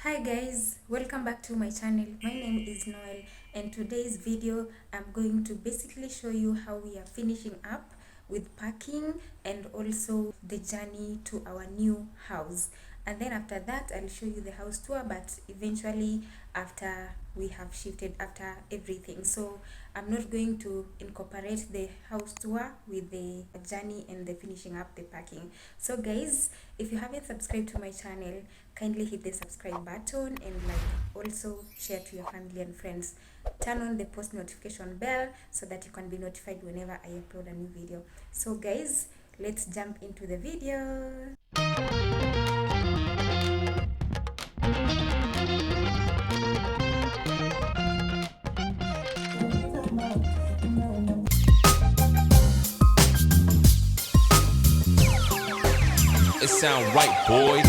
Hi guys, welcome back to my channel. My name is Noel, and today's video I'm going to basically show you how we are finishing up with packing and also the journey to our new house. And then after that I'll show you the house tour, but eventually after we have shifted, after everything. So I'm not going to incorporate the house tour with the journey and the finishing up the packing. So guys, if you haven't subscribed to my channel, kindly hit the subscribe button and also share to your family and friends. Turn on the post notification bell so that you can be notified whenever I upload a new video. So guys, let's jump into the video. It sound right, boys.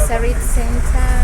Sarit Center.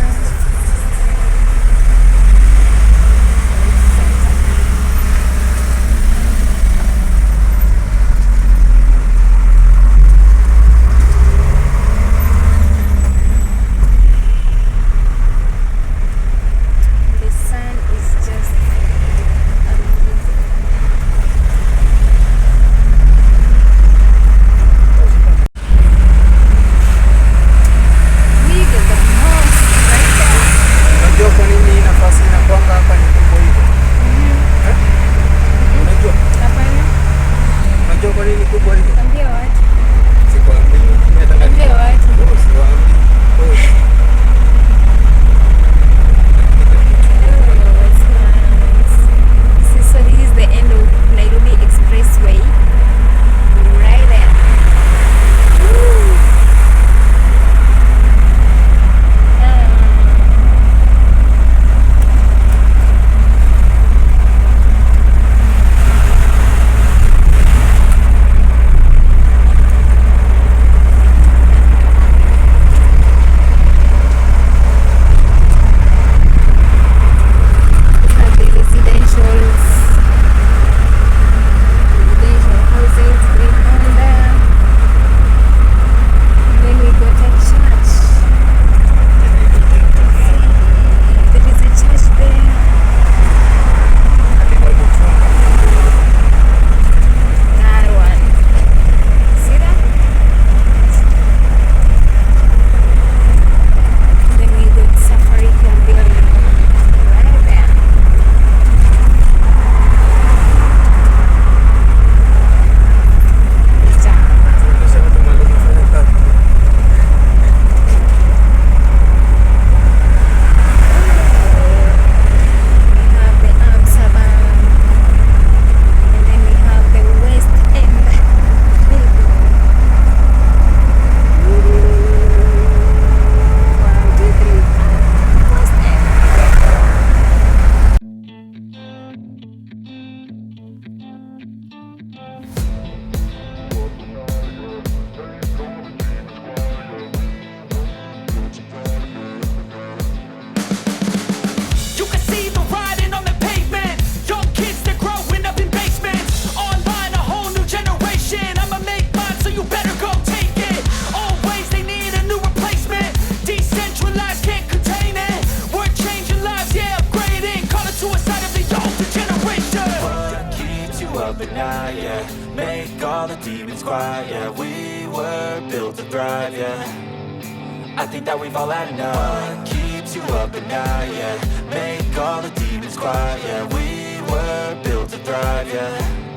Make all the demons quiet, yeah. We were built to thrive, yeah. I think that we've all had enough. What keeps you up at night, yeah. Make all the demons quiet, yeah. We were built to thrive, yeah.